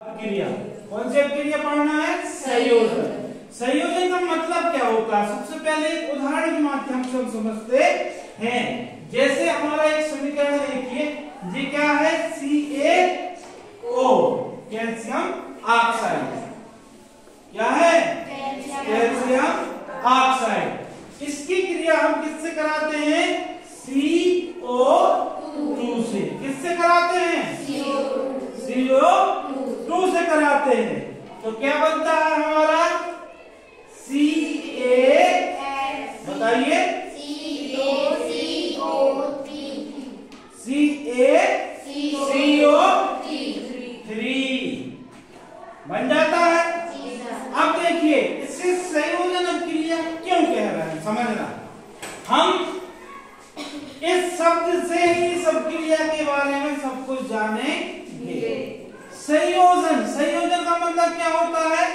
क्रिया। कौन सी क्रिया पढ़ना है? संयोजन। संयोजन का मतलब क्या होता है? सबसे पहले एक उदाहरण के माध्यम से हम समझते हैं। जैसे हमारा एक समीकरण देखिए, ये क्या है? CaO, calcium oxide. क्या है? Calcium oxide. इसकी क्रिया हम किससे कराते हैं? CO2 से। किससे कराते हैं? CO2 से कराते हैं। तो क्या बनता है हमारा? बताइए। CaCO3 बन जाता है। अब देखिए, इससे संयोजन क्रिया क्यों कह रहे हैं, समझना। हम इस शब्द से ही सब क्रिया के बारे में सब कुछ जानेंगे। संयोजन का मतलब क्या होता है?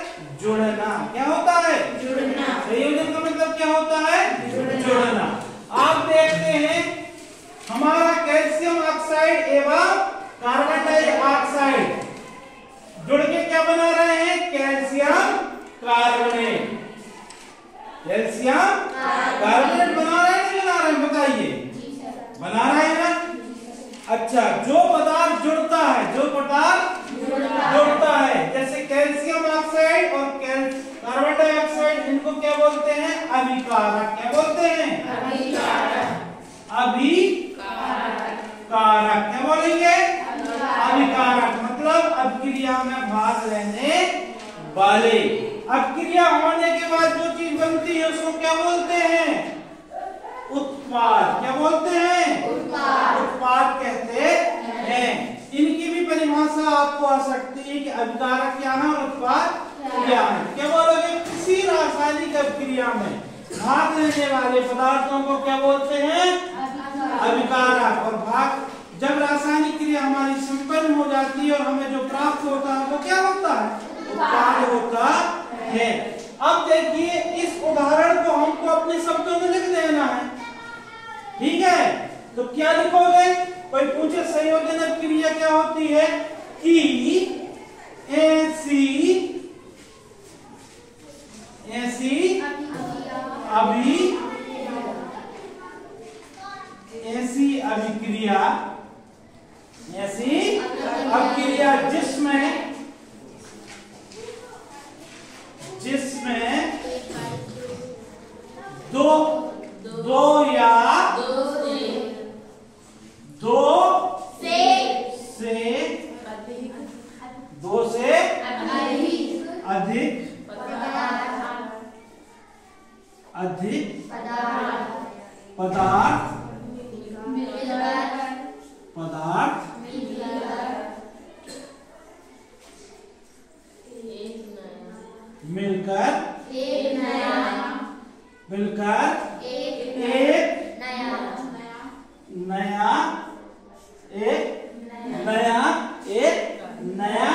जुड़ना। क्या होता है? जुड़ना। संयोजन का मतलब क्या होता है? जुड़ना। आप देखते हैं, हमारा कैल्शियम ऑक्साइड एवं कार्बन डाइऑक्साइड जुड़ के क्या बना रहे हैं? Calcium carbonate. कैल्शियम कार्बोनेट बना रहे हैं, नहीं बना रहे हैं? बताइए। बना रहे हैं ना? अच्छा, जो पदार्थ जुड़ता है, जैसे कैल्शियम ऑक्साइड और कार्बन डाइऑक्साइड, इनको क्या बोलते हैं? अभिकारक। क्या बोलते हैं? अभिकारक। क्या बोलेंगे? अभिकारक मतलब अभिक्रिया में भाग लेने वाले। अभिक्रिया होने के बाद जो चीज बनती है उसको क्या बोलते हैं? उत्पाद। क्या बोलते हैं? उत्पाद कहते हैं। इनकी भी परिभाषा आपको आ सकती है कि अभिकारक क्या है और उत्पाद क्या है। क्या बोलोगे? किसी रासायनिक अभिक्रिया में भाग लेने वाले पदार्थों को क्या बोलते हैं? अभिकारक। और जब रासायनिक क्रिया हमारी संपन्न हो जाती है और हमें जो प्राप्त होता है वो क्या होता है? उत्पाद होता है। अब देखिए, इस उदाहरण को हमको अपने शब्दों में लिख देना है। ठीक है, तो क्या लिखोगे? कोई पूछे संयोजन क्रिया क्या होती है? कि ऐसी अभिक्रिया जिसमें दो से अधिक पदार्थ मिलकर एक नया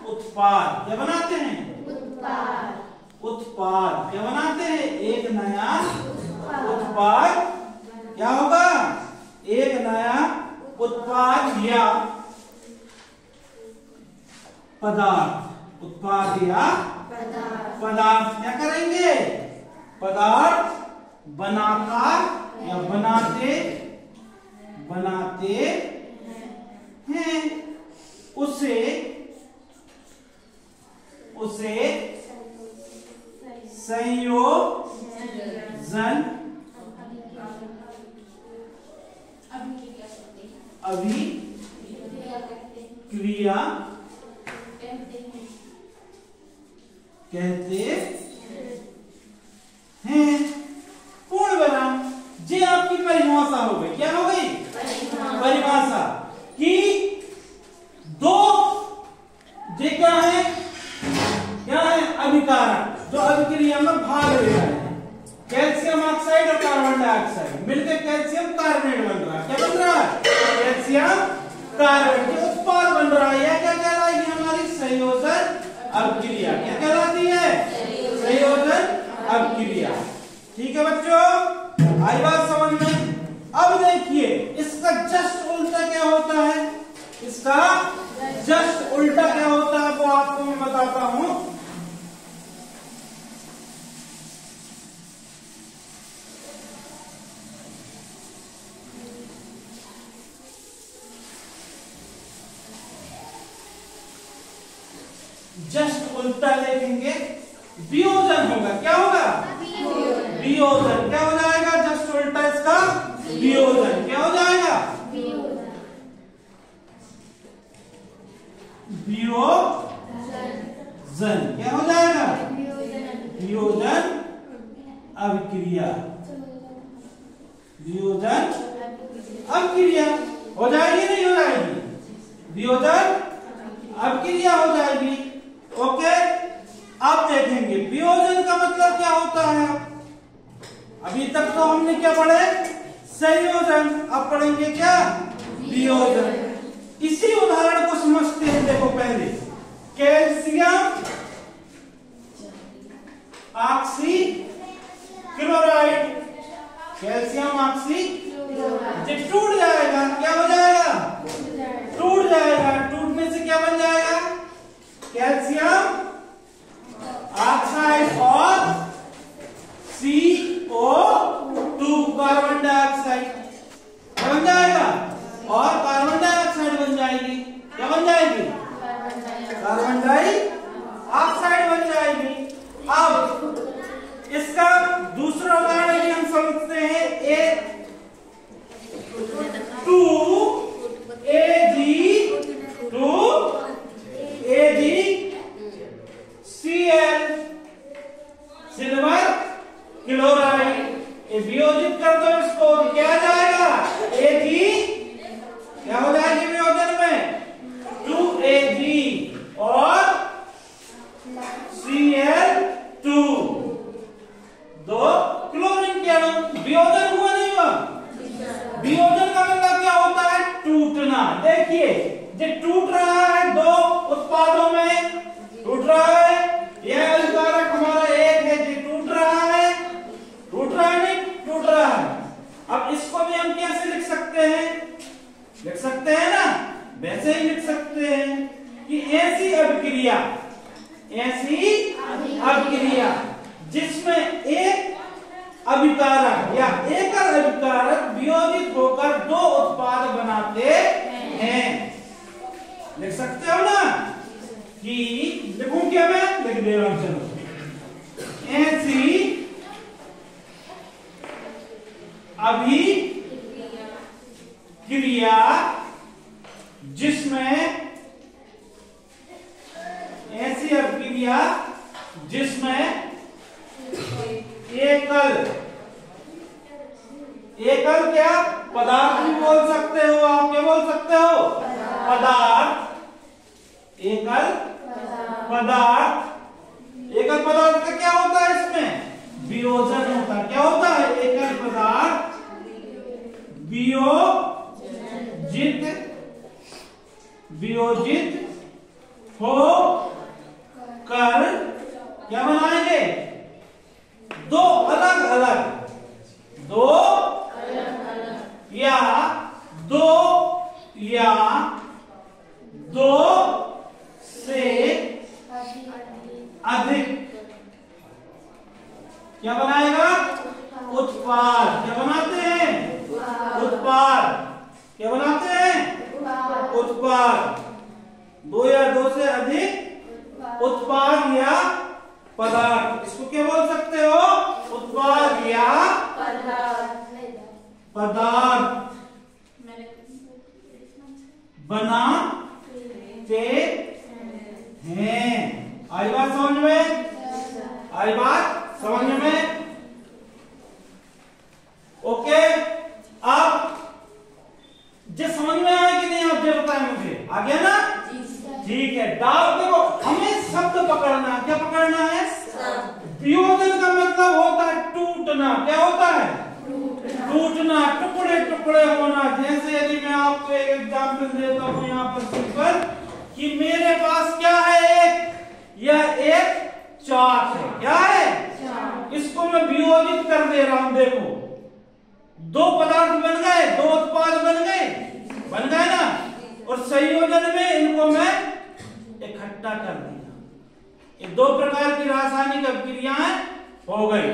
उत्पाद क्या बनाते हैं? उत्पाद क्या बनाते हैं? एक नया उत्पाद क्या होगा? एक नया उत्पाद या पदार्थ। उत्पाद या पदार्थ क्या करेंगे? पदार्थ बनाता या बनाते हैं। उसे संयोजन अभिक्रिया कहते हैं। पूर्ण विराम। ये आपकी परिभाषा हो गई। क्या हो गई? परिभाषा कि दो ये क्या है? अभिकारक जो अभिक्रिया में भाग ले रहे हैं। कैल्शियम ऑक्साइड और कार्बन डाइऑक्साइड मिलकर कैल्शियम कार्बोनेट बन रहा है। क्या बन रहा है? कैल्शियम कार्बोनेट उत्पाद बन रहा है। यह क्या कहलाएगी? हमारी संयोजन अभिक्रिया। क्या कहलाती है? संयोजन अभिक्रिया। ठीक है बच्चों, आई बात समझ में? अब देखिए, इसका जस्ट उल्टा क्या होता है? इसका जस्ट उल्टा क्या होता है वो आपको मैं बताता हूं। जस्ट उल्टा लिखेंगे, वियोजन होगा। क्या होगा? वियोजन। क्या हो जाएगा? जस्ट उल्टा इसका वियोजन। क्या हो जाएगा? वियोजन। क्या हो जाएगा? वियोजन अभिक्रिया। वियोजन अभिक्रिया हो जाएगी, नहीं हो जाएगी? वियोजन अभिक्रिया हो जाएगी। ओके, अब देखेंगे वियोजन का मतलब क्या होता है। अभी तक तो हमने क्या पढ़े? संयोजन। अब पढ़ेंगे क्या? वियोजन। इसी उदाहरण को समझते हैं। देखो पहले कैल्शियम ऑक्सीक्लोराइड। कैल्शियम ऑक्सीक्लोराइड जब टूट जाएगा क्या हो जाएगा? टूट जाएगा। टूटने से क्या बन जाएगा? कैल्शियम ऑक्साइड और CO2 कार्बन डाइऑक्साइड बन जाएगा, और कार्बन डाइऑक्साइड बन जाएगी। क्या बन जाएगी? कार्बन डाइऑक्साइड बन जाएगी। अब इसका दूसरा उदाहरण भी हम समझते हैं। AgCl silver chloride. ये वियोजित कर दो इसको, क्या आ जाएगा? Ag क्या हो जाएगी वियोजन में? 2Ag और Cl2 दो क्लोरीन के अणु। वियोजन हुआ नहीं हुआ? वियोजन का मतलब क्या होता है? टूटना। देखिए जो टूट रहा है दो उत्पादों में टूट रहा है। यह अभिकारक हमारा एक है जो टूट रहा है। टूट रहा है नहीं? टूट रहा है। अब इसको भी हम कैसे लिख सकते हैं? लिख सकते हैं ना, वैसे ही लिख सकते हैं कि ऐसी अभिक्रिया जिसमें एक अभिकारक या एकल अभिकारक वियोजित होकर दो उत्पाद बनाते हैं। लिख सकते हो ना? कि लिखूं क्या? मैं लिख दे रहा हूं। चलो, ऐसी अभिक्रिया जिसमें एकल क्या पदार्थ भी बोल सकते हो आप। क्या बोल सकते हो? पदार्थ। एकल पदार्थ। एकल पदार्थ का क्या होता है? इसमें वियोजन होता है। क्या होता है? एकल पदार्थ वियोजित हो कर क्या बनाएंगे? दो अलग अलग या दो से अधिक क्या बनाएगा? उत्पाद। क्या बनाते हैं? उत्पाद। क्या बनाते हैं? उत्पाद। दो या दो से अधिक उत्पाद या पदार्थ। इसको क्या बोल सकते हो? उत्पाद या पदार्थ बनाते हैं। आई बात समझ में? आई बात समझ में? ओके, अब जो समझ में आया कि नहीं आप जो बताएं मुझे। आ गया ना? ठीक है। डाउट देखो, हमें शब्द पकड़ना। क्या पकड़ना है? वियोजन का मतलब होता है टूटना। क्या होता है? टूटना, टुकड़े टुकड़े होना। जैसे यदि मैं आपको एक एग्जाम्पल देता हूं यहाँ पर सिंपल, कि मेरे पास क्या है? यह एक चाक है। क्या है? इसको मैं वियोजित कर दे रहा हूं। देखो दो पदार्थ बन गए, दो उत्पाद बन गए ना? और संयोजन में इनको मैं इकट्ठा कर दिया। ये दो प्रकार की रासायनिक अभिक्रियाएं हो गई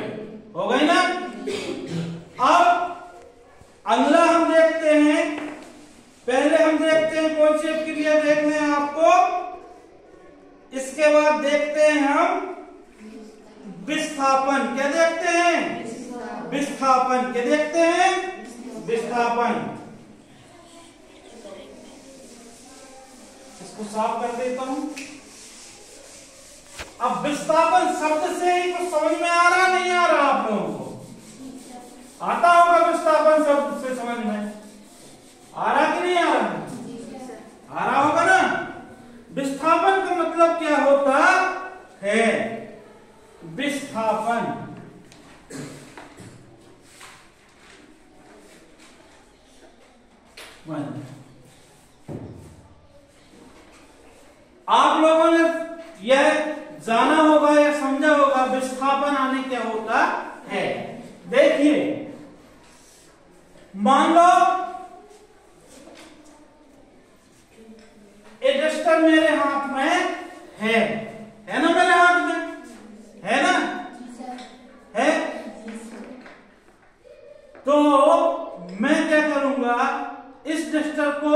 ना। अब अगला हम देखते हैं, पहले हम देखते हैं कौन सी अभिक्रिया देखने हैं आपको, इसके बाद देखते हैं हम विस्थापन। क्या देखते हैं? विस्थापन। क्या देखते हैं? विस्थापन। इसको साफ कर देता हूं। अब विस्थापन शब्द से ही कुछ समझ में आ रहा नहीं आ रहा आप लोगों को? आता होगा विस्थापन शब्द से समझ में? आ रहा कि नहीं आ रहा? आ रहा होगा ना। विस्थापन का मतलब क्या होता है? विस्थापन आप लोगों ने यह जाना होगा या समझा होगा विस्थापन आने क्या होता है। देखिए, मान लो एक डस्टर मेरे हाथ में है ना? मेरे हाथ में है ना? है। तो मैं क्या करूंगा, इस डस्टर को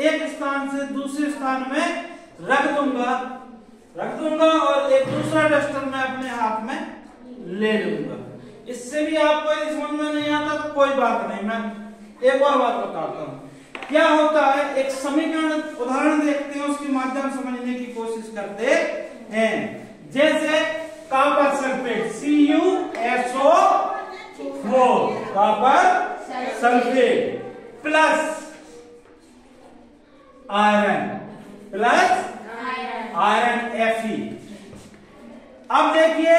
एक स्थान से दूसरे स्थान में रख दूंगा और एक दूसरा डस्टर मैं अपने हाथ में ले लूंगा। इससे भी आपको यदि समझ में नहीं आता तो कोई बात नहीं, मैं एक और बात बताता हूं। क्या होता है, एक समीकरण उदाहरण देखते हैं, उसके माध्यम से समझने की कोशिश करते हैं। जैसे copper sulphate CuSO4, copper sulphate plus iron Fe। अब देखिए,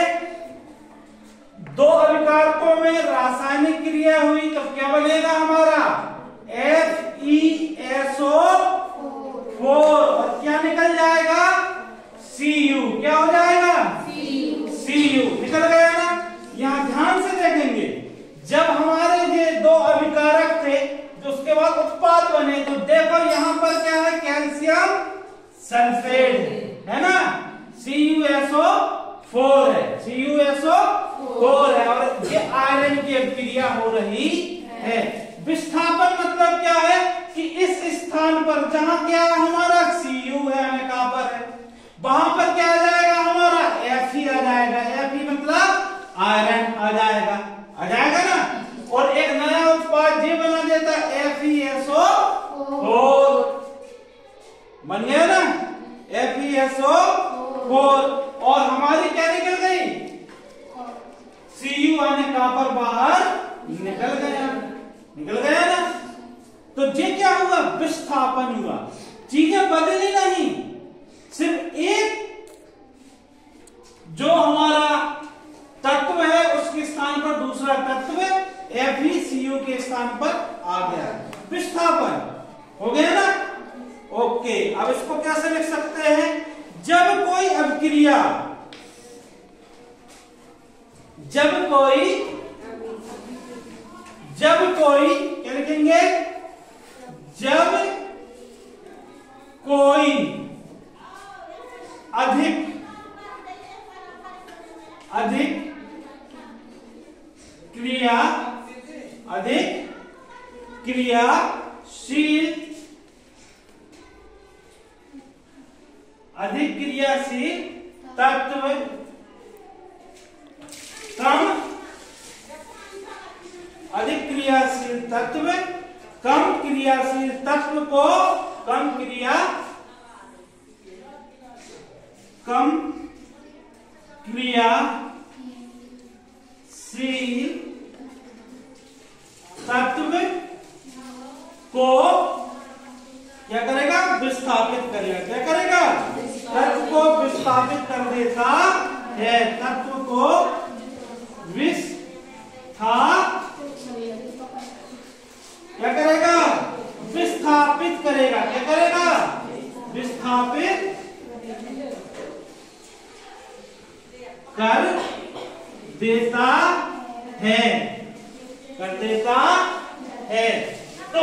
दो अभिकारकों में रासायनिक क्रिया हुई तो क्या बनेगा हमारा? FeSO4 और क्या निकल जाएगा? Cu। क्या हो जाएगा? Cu निकल गया ना। यहां ध्यान से देखेंगे, जब हमारे ये दो अभिकारक थे तो उसके बाद उत्पाद बने, तो देखो यहां पर क्या है? कैल्शियम सल्फेट है ना, CuSO4 है, CuSO4 है, और ये आयरन की अभिक्रिया हो रही है। विस्थापन मतलब क्या है कि इस स्थान पर जहां क्या हमारा Cu है, हमें कॉपर है, वहां पर क्या आ जाएगा हमारा? Fe आ जाएगा। Fe मतलब आयरन आ जाएगा ना। और एक नया उत्पाद ये बना देता FeSO4, बन गया ना FeSO4, और हमारी क्या निकल गई? Cu आने कॉपर बाहर निकल गया ना। तो ये क्या हुआ? विस्थापन हुआ। चीजें बदली नहीं, सिर्फ एक जो हमारा तत्व है उसके स्थान पर दूसरा तत्व FeCu के स्थान पर आ गया। विस्थापन हो गया ना। ओके, अब इसको कैसे लिख सकते हैं? जब कोई अभिक्रिया, जब कोई क्या लिखेंगे? जब कोई अधिक क्रियाशील तत्व कम क्रियाशील तत्व को कम क्रियाशील तत्व को क्या करेगा? विस्थापित करेगा। क्या करेगा? तत्व को विस्थापित कर देता है। तत्व को क्या करेगा? विस्थापित करेगा। क्या करेगा? विस्थापित कर देता है। तो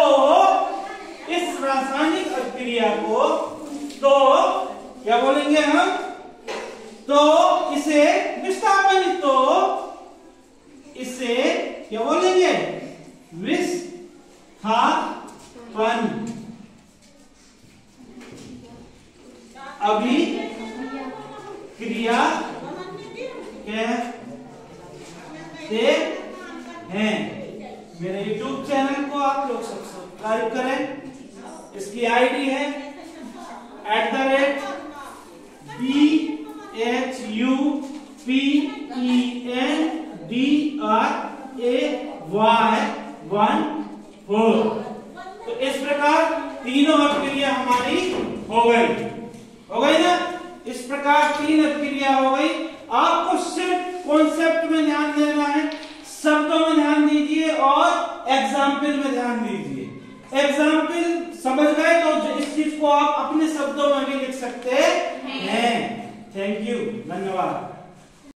इस रासायनिक अभिक्रिया क्रिया को, तो क्या बोलेंगे हम? तो इसे विस्थापन, तो इसे क्या बोलेंगे? विस्थापन। अभिक्रिया कहते हैं। मेरे YouTube चैनल को आप लोग सब्सक्राइब करें। इसकी आईडी है @BHUPENDRAY14। तो इस प्रकार तीनों अभिक्रिया हमारी हो गई ना? इस प्रकार 3 अभिक्रिया हो गई। आपको सिर्फ कॉन्सेप्ट में ध्यान देना है, शब्दों में ध्यान दीजिए और एग्जाम्पल में ध्यान दीजिए। एग्जाम्पल समझ गए तो इस चीज को आप अपने शब्दों में भी लिख सकते हैं। थैंक यू, धन्यवाद।